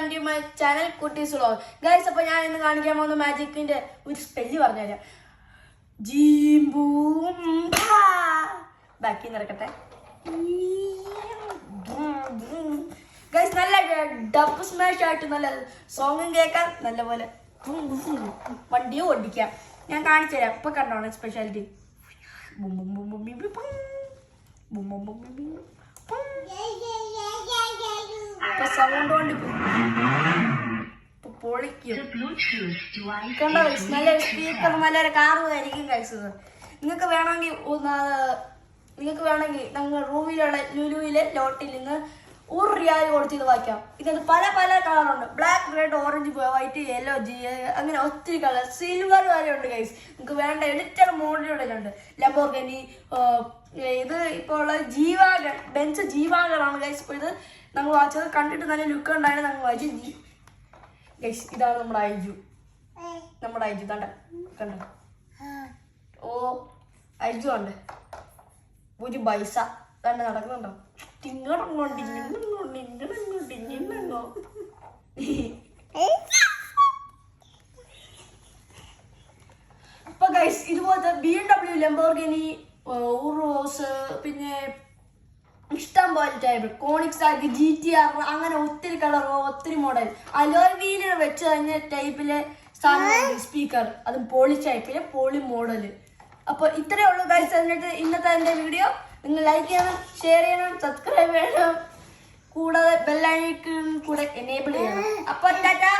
Welcome to my channel കുട്ടീസ് vlog. Guys, അപ്പോൾ ഞാൻ ഇന്ന് കാണിക്കാൻ പോകുന്ന മാജിക്കിന്റെ ഒരു സ്പെല്ല് പറഞ്ഞുതരാം. ജീംബൂം ബാക്കി നടക്കട്ടെ. ഗൈസ്, നല്ല ഡബ് സ്മാഷ് ആയിട്ട് നല്ല സോങ്ങും കേൾക്കാം, നല്ലപോലെ വണ്ടിയും ഓടിക്കാം. ഞാൻ കാണിച്ചു തരാം. ഇപ്പൊ കണ്ടോണം സ്പെഷ്യാലിറ്റി. ഇപ്പൊ സൗണ്ട് കൊണ്ട് പൊളിക്കും. കണ്ടോ ഗൈസ്, നല്ല സ്പീക്കർ നല്ലൊരു കാറുമായിരിക്കും ഗൈസ്. നിങ്ങൾക്ക് വേണമെങ്കിൽ ഞങ്ങൾ റൂമിലുള്ള ലുലുവിലെ ലോട്ടിൽ നിന്ന് ₹1 കൊടുത്ത് ഇത് വായിക്കാം. ഇതിന് പല പല കളറുണ്ട്. Black, red, orange, white, yellow, അങ്ങനെ ഒത്തിരി കളർ, സിൽവർ വരെ ഉണ്ട് ഗൈസ്. നിങ്ങൾക്ക് വേണ്ട എഡിറ്റർ മോഡലുണ്ട്. ലംബോർഗിനി, ഇത് ഇപ്പോൾ ഉള്ള ജീവാഗൺ, ബെൻസ് ജീവാഗണാണ് ഗൈസ്. ഇപ്പോൾ ഇത് നമ്മൾ വായിച്ചത് കണ്ടിട്ട് നല്ല ലുക്ക് ഉണ്ടായിരുന്നു. ഞങ്ങൾ വായിച്ചു ഗൈസ്. ഇതാണ് നമ്മുടെ ഐജു. കണ്ട ഓ ഐജു ഉണ്ട്. ഒരു പൈസ കണ്ട് നടക്കുന്നുണ്ടോ? അപ്പൊ ഗൈസ്, ഇതുപോലത്തെ BMW, ലംബോർഗിനി, ഉറോസ്, പിന്നെ ഇഷ്ടം പോലെ ടൈപ്പ്, കോണിക്സ് ആക്കി, GTR, അങ്ങനെ ഒത്തിരി കളർ, ഒത്തിരി മോഡൽ. അലോയ് വീലർ വെച്ച് തന്നെ ടൈപ്പിലെ സാധനം, സ്പീക്കർ, അതും പോളി ടൈപ്പിലെ പോളി മോഡല്. അപ്പൊ ഇത്രയേ ഉള്ളൂ ഗൈസ്. എന്നിട്ട് ഇന്നത്തെ എന്റെ വീഡിയോ നിങ്ങൾ ലൈക്ക് ചെയ്യണം, ഷെയർ ചെയ്യണം, സബ്സ്ക്രൈബ് ചെയ്യണം, കൂടാതെ ബെൽ ഐക്കൺ കൂടെ എനേബിൾ ചെയ്യണം. അപ്പൊ ടാറ്റാ.